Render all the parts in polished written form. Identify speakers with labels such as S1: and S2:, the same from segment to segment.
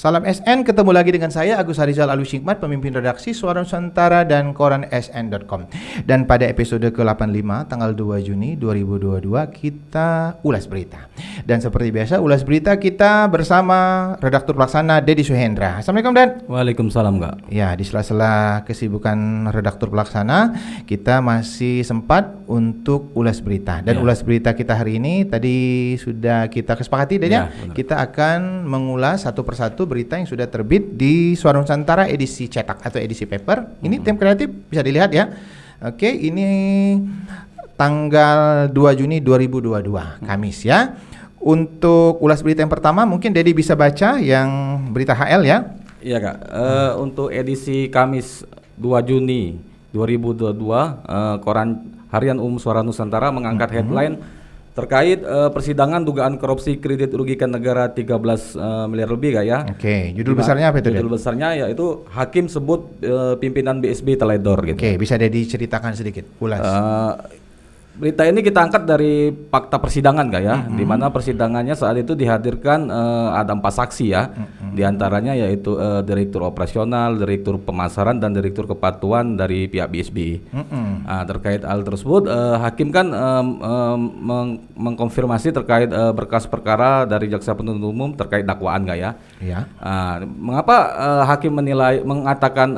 S1: Salam SN, ketemu lagi dengan saya Agus Harizal Alwi Hikmat, pemimpin redaksi Suara Nusantara dan koran sn.com. Dan pada episode ke-85 tanggal 2 Juni 2022 kita ulas berita. Dan seperti biasa ulas berita kita bersama redaktur pelaksana Dedi Suhendra. Assalamualaikum Dan.
S2: Waalaikumsalam Kak.
S1: Ya, di sela-sela kesibukan redaktur pelaksana kita masih sempat untuk ulas berita. Dan ulas berita kita hari ini tadi sudah kita kesepakati Dan ya, kita akan mengulas satu persatu berita yang sudah terbit di Suara Nusantara edisi cetak atau edisi paper. Ini tim kreatif bisa dilihat ya. Oke, ini tanggal 2 Juni 2022 Kamis ya. Untuk ulas berita yang pertama mungkin Dedi bisa baca yang berita HL ya.
S2: Iya Kak. Untuk edisi Kamis 2 Juni 2022 koran Harian Suara Nusantara mengangkat headline terkait persidangan dugaan korupsi kredit rugikan negara 13 miliar lebih Kak ya.
S1: Oke, judul besarnya apa itu?
S2: Judul besarnya yaitu Hakim sebut pimpinan BSB teledor gitu.
S1: Oke, bisa diceritakan sedikit, ulas.
S2: Berita ini kita angkat dari fakta persidangan Kak ya, di mana persidangannya saat itu dihadirkan ada 4 saksi ya, di antaranya yaitu direktur operasional, direktur pemasaran dan direktur kepatuhan dari pihak BSB. Terkait hal tersebut, hakim kan mengkonfirmasi terkait berkas perkara dari jaksa penuntut umum terkait dakwaan Kak ya. Iya. Mengapa hakim mengatakan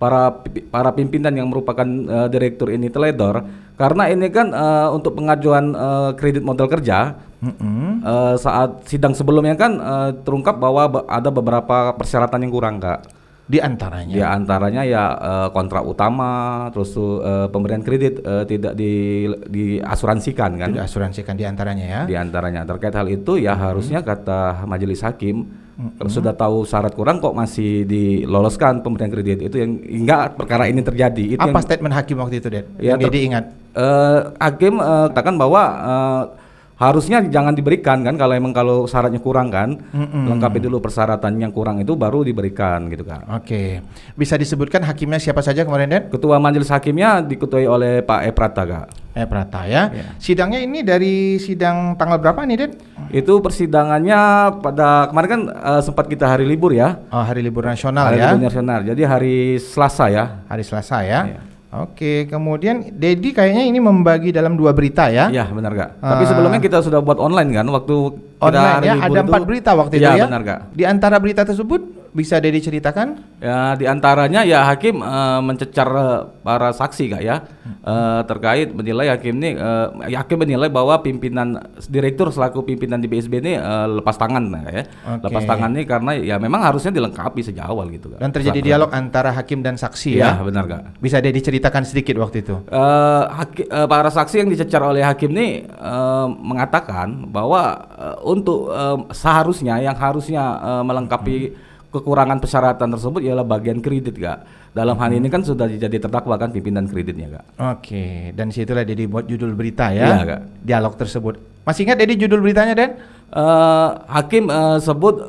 S2: para pimpinan yang merupakan direktur ini teledor? Karena ini kan untuk pengajuan kredit modal kerja saat sidang sebelumnya kan terungkap bahwa ada beberapa persyaratan yang kurang Kak. Di antaranya ya kontrak utama, terus pemberian kredit tidak diasuransikan kan?
S1: Diasuransikan di antaranya ya.
S2: Di antaranya terkait hal itu ya harusnya kata majelis hakim kalau sudah tahu syarat kurang kok masih diloloskan pemberian kredit, itu yang hingga perkara ini terjadi. Itu
S1: apa statement hakim waktu itu Den?
S2: Ya,
S1: yang diingat.
S2: Hakim katakan bahwa harusnya jangan diberikan kan kalau syaratnya kurang kan, lengkapi dulu persyaratan yang kurang itu baru diberikan gitu kan.
S1: Oke, bisa disebutkan hakimnya siapa saja kemarin Den?
S2: Ketua majelis hakimnya diketuai oleh Pak Eprata Kak.
S1: Eprata ya. Sidangnya ini dari sidang tanggal berapa nih Den?
S2: Itu persidangannya pada kemarin kan sempat kita hari libur ya.
S1: Oh, hari libur nasional
S2: hari
S1: ya.
S2: Libur nasional. Jadi hari Selasa ya.
S1: Hari Selasa ya. Oke, kemudian Dedi kayaknya ini membagi dalam 2 berita ya?
S2: Iya benar Kak. Tapi sebelumnya kita sudah buat online kan waktu
S1: online ya, ada 4 berita waktu itu ya?
S2: Iya benar Kak.
S1: Di antara berita tersebut bisa Dedi ceritakan?
S2: Ya di antaranya ya hakim mencecar para saksi Kak ya, terkait menilai hakim menilai bahwa pimpinan direktur selaku pimpinan di BSB ini lepas tangan ya. Lepas tangan ini karena ya memang harusnya dilengkapi sejak awal gitu Kak.
S1: Dan terjadi dialog antara hakim dan saksi ya?
S2: Iya benar Kak.
S1: Bisa Dedi ceritakan sedikit waktu itu?
S2: Para saksi yang dicecar oleh hakim ini mengatakan bahwa untuk seharusnya yang harusnya melengkapi kekurangan persyaratan tersebut ialah bagian kredit Kak. Dalam hal ini kan sudah jadi terdakwa kan pimpinan kreditnya Kak.
S1: Oke, dan situlah Dedi buat judul berita ya.
S2: Iya Kak.
S1: Dialog tersebut. Masih ingat Dedi judul beritanya Den?
S2: Hakim sebut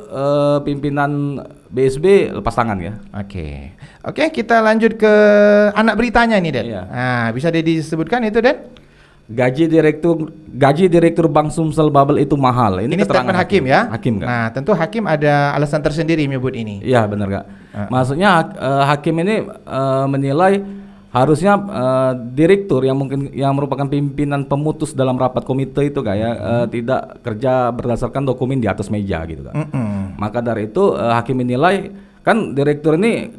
S2: pimpinan BSB lepas tangan ya.
S1: Oke, kita lanjut ke anak beritanya nih Den.
S2: Iya.
S1: Nah, bisa Dedi sebutkan itu Den?
S2: Gaji direktur Bank Sumsel Bubble itu mahal. Ini
S1: statement hakim ya.
S2: Hakim Kak.
S1: Nah, tentu hakim ada alasan tersendiri menyebut ini.
S2: Iya benar Kak. Maksudnya hakim ini menilai harusnya direktur yang merupakan pimpinan pemutus dalam rapat komite itu Kak ya tidak kerja berdasarkan dokumen di atas meja gitu Kak. Maka dari itu hakim menilai kan direktur ini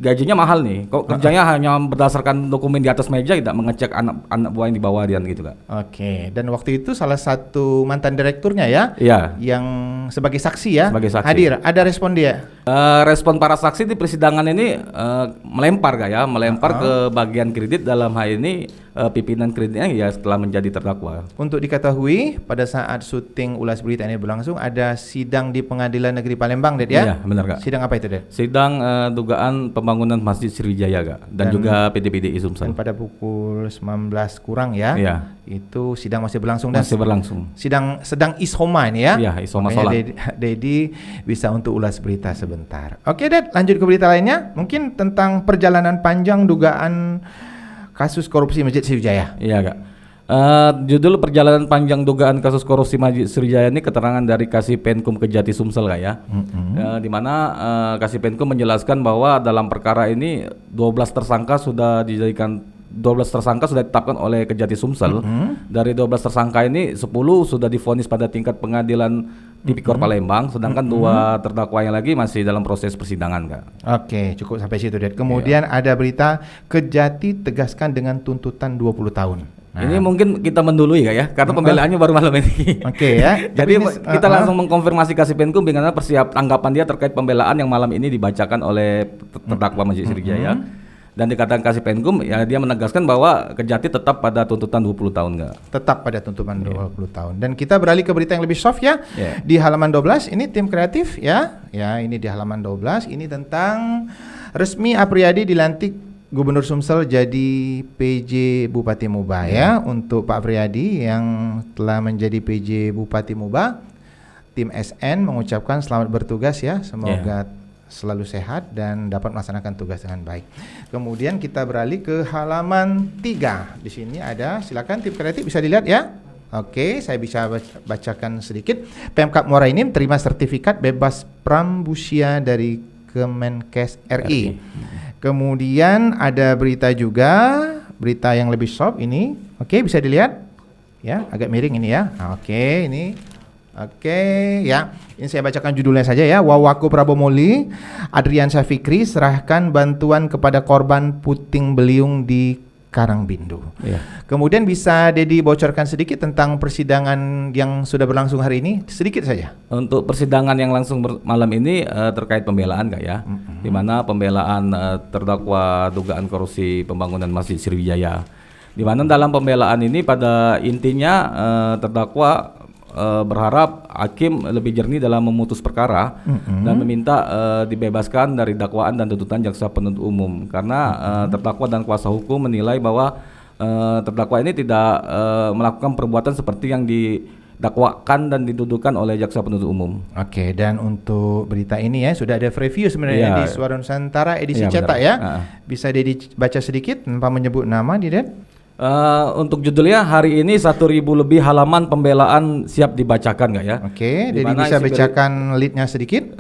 S2: gajinya mahal nih, kok kerjanya hanya berdasarkan dokumen di atas meja, tidak mengecek anak buah yang di bawah dia gitu Kak.
S1: Oke, dan waktu itu salah satu mantan direkturnya ya, yang sebagai saksi ya, hadir. Ada respon dia?
S2: Respon para saksi di persidangan ini melempar Kak ya, ke bagian kredit, dalam hal ini pimpinan kreditnya ya setelah menjadi terdakwa.
S1: Untuk diketahui pada saat syuting ulas berita ini berlangsung ada sidang di Pengadilan Negeri Palembang Det ya?
S2: Iya benar Kak.
S1: Sidang apa itu Det?
S2: Sidang dugaan pembangunan Masjid Sriwijaya Kak, dan juga PT-PDI Sumsel.
S1: Dan pada pukul 19 kurang ya?
S2: Iya.
S1: Itu sidang masih berlangsung dan
S2: masih berlangsung.
S1: Sidang sedang ishoma ini ya?
S2: Iya, ishoma sholat.
S1: Dedi bisa untuk ulas berita sebentar. Oke Det, lanjut ke berita lainnya. Mungkin tentang perjalanan panjang dugaan kasus korupsi Masjid Sriwijaya.
S2: Iya Kak. Judul perjalanan panjang dugaan kasus korupsi Masjid Sriwijaya ini keterangan dari Kasipenkum Kejati Sumsel ya. Di mana Kasipenkum menjelaskan bahwa dalam perkara ini 12 tersangka sudah ditetapkan oleh Kejati Sumsel. Dari 12 tersangka ini 10 sudah divonis pada tingkat pengadilan Tipikor Palembang, sedangkan 2 terdakwa yang lagi masih dalam proses persidangan, Kak.
S1: Oke, cukup sampai situ, Ded. Kemudian ada berita Kejati tegaskan dengan tuntutan 20 tahun. Nah.
S2: Ini mungkin kita mendului Kak ya, karena pembelaannya baru malam ini.
S1: Oke ya.
S2: Jadi kita langsung mengkonfirmasi Kasipenkum bagaimana persiap tanggapan dia terkait pembelaan yang malam ini dibacakan oleh terdakwa Masjid Sriwijaya. Dan dikatakan Kasipenkum ya dia menegaskan bahwa Kejati tetap pada tuntutan 20 tahun enggak?
S1: Tetap pada tuntutan 20 tahun. Dan kita beralih ke berita yang lebih soft ya. Di halaman 12 ini tim kreatif ya. Ya, ini di halaman 12 ini tentang resmi Apriyadi dilantik Gubernur Sumsel jadi PJ Bupati Muba ya. Untuk Pak Apriyadi yang telah menjadi PJ Bupati Muba, tim SN mengucapkan selamat bertugas ya. Semoga selalu sehat dan dapat melaksanakan tugas dengan baik. Kemudian kita beralih ke halaman 3. Di sini ada, silakan tim kreatif bisa dilihat ya. Oke, saya bisa bacakan sedikit. Pemkab Muara Enim terima sertifikat bebas Prambusia dari Kemenkes RI. Kemudian ada berita juga, berita yang lebih soft ini. Oke, bisa dilihat ya, agak miring ini ya. Oke, ini. Oke, ya. Ini saya bacakan judulnya saja ya. Wawaku Prabomoli, Adriansyah Fikri serahkan bantuan kepada korban puting beliung di Karangbindu. Kemudian bisa Dedi bocorkan sedikit tentang persidangan yang sudah berlangsung hari ini, sedikit saja.
S2: Untuk persidangan yang langsung malam ini terkait pembelaan Kak ya, di mana pembelaan terdakwa dugaan korupsi pembangunan Masjid Sriwijaya. Di mana dalam pembelaan ini pada intinya terdakwa berharap hakim lebih jernih dalam memutus perkara dan meminta dibebaskan dari dakwaan dan tuntutan jaksa penuntut umum karena terdakwa dan kuasa hukum menilai bahwa terdakwa ini tidak melakukan perbuatan seperti yang didakwakan dan dituduhkan oleh jaksa penuntut umum.
S1: Oke, dan untuk berita ini ya sudah ada preview sebenarnya di Suara Nusantara edisi cetak ya. Bisa dibaca sedikit tanpa menyebut nama, Didet?
S2: Untuk judulnya hari ini 1.000 lebih halaman pembelaan siap dibacakan nggak ya?
S1: Oke, jadi bisa bacakan leadnya sedikit.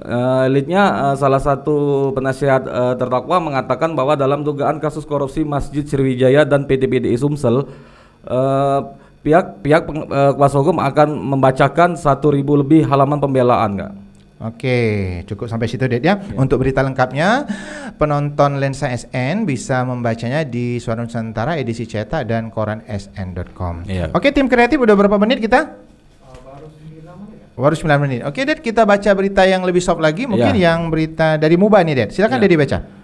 S2: Leadnya salah satu penasihat terdakwa mengatakan bahwa dalam dugaan kasus korupsi Masjid Sriwijaya dan PT PDI Sumsel, pihak kuasa hukum akan membacakan 1.000 lebih halaman pembelaan nggak?
S1: Oke, cukup sampai situ Ded ya. Untuk berita lengkapnya, penonton Lensa SN bisa membacanya di Suara Nusantara edisi cetak dan koran sn.com. Oke, tim kreatif udah berapa menit kita? Baru 9 menit. Oke, Ded, kita baca berita yang lebih soft lagi, mungkin yang berita dari Muba nih, Ded. Silakan Ded dibaca.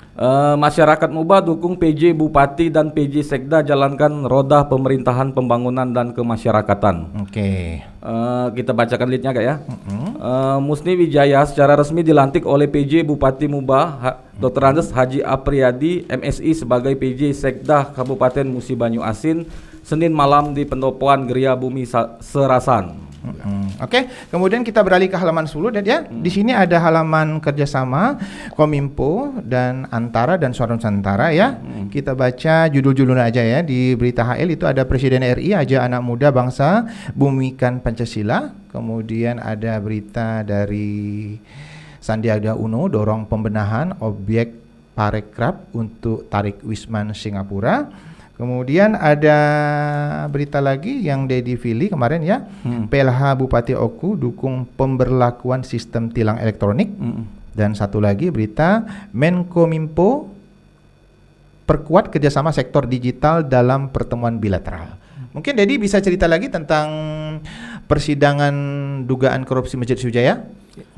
S2: Masyarakat Muba dukung PJ Bupati dan PJ Sekda jalankan roda pemerintahan pembangunan dan kemasyarakatan.
S1: Oke.
S2: Kita bacakan leadnya Kak ya. Musni Wijaya secara resmi dilantik oleh PJ Bupati Muba Dr. Andes Haji Apriyadi MSI sebagai PJ Sekda Kabupaten Musi Banyu Asin Senin malam di Pendopoan Geria Bumi Serasan.
S1: Oke, kemudian kita beralih ke halaman 10 dan ya. Di sini ada halaman kerjasama Kominfo dan Antara dan Suara Nusantara ya. Kita baca judul-judulnya aja ya. Di berita HL itu ada Presiden RI ajak anak muda bangsa bumikan Pancasila. Kemudian ada berita dari Sandiaga Uno dorong pembenahan objek parekraf untuk tarik Wisman Singapura. Kemudian ada berita lagi yang Dedi Fili kemarin ya. PLH Bupati Oku dukung pemberlakuan sistem tilang elektronik. Dan satu lagi berita Menkominfo perkuat kerjasama sektor digital dalam pertemuan bilateral. Mungkin Dedi bisa cerita lagi tentang persidangan dugaan korupsi Masjid Sriwijaya?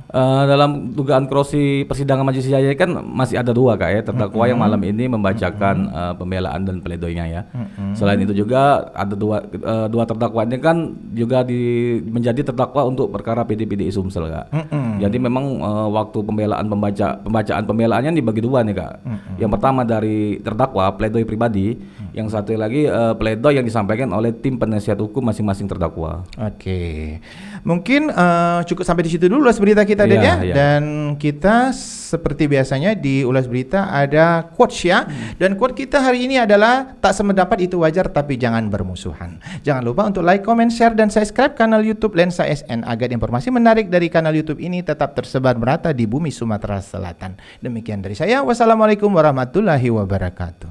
S2: Dalam dugaan korupsi persidangan Masjid Sriwijaya kan masih ada 2 Kak ya, terdakwa yang malam ini membacakan pembelaan dan pledoinya ya. Selain itu juga ada dua terdakwa ini kan juga menjadi terdakwa untuk perkara PDI Sumsel Kak. Jadi memang waktu pembacaan pembelaannya dibagi 2 nih Kak. Yang pertama dari terdakwa pledoi pribadi Yang satu lagi pledoi yang disampaikan oleh tim penasihat hukum masing-masing terdakwa.
S1: Oke. Mungkin cukup sampai di situ dulu ulas berita kita Den ya. Dan kita seperti biasanya di ulas berita ada quotes ya. Dan quote kita hari ini adalah tak sependapat itu wajar tapi jangan bermusuhan. Jangan lupa untuk like, comment, share dan subscribe kanal YouTube Lensa SN agar informasi menarik dari kanal YouTube ini tetap tersebar merata di bumi Sumatera Selatan. Demikian dari saya. Wassalamualaikum warahmatullahi wabarakatuh.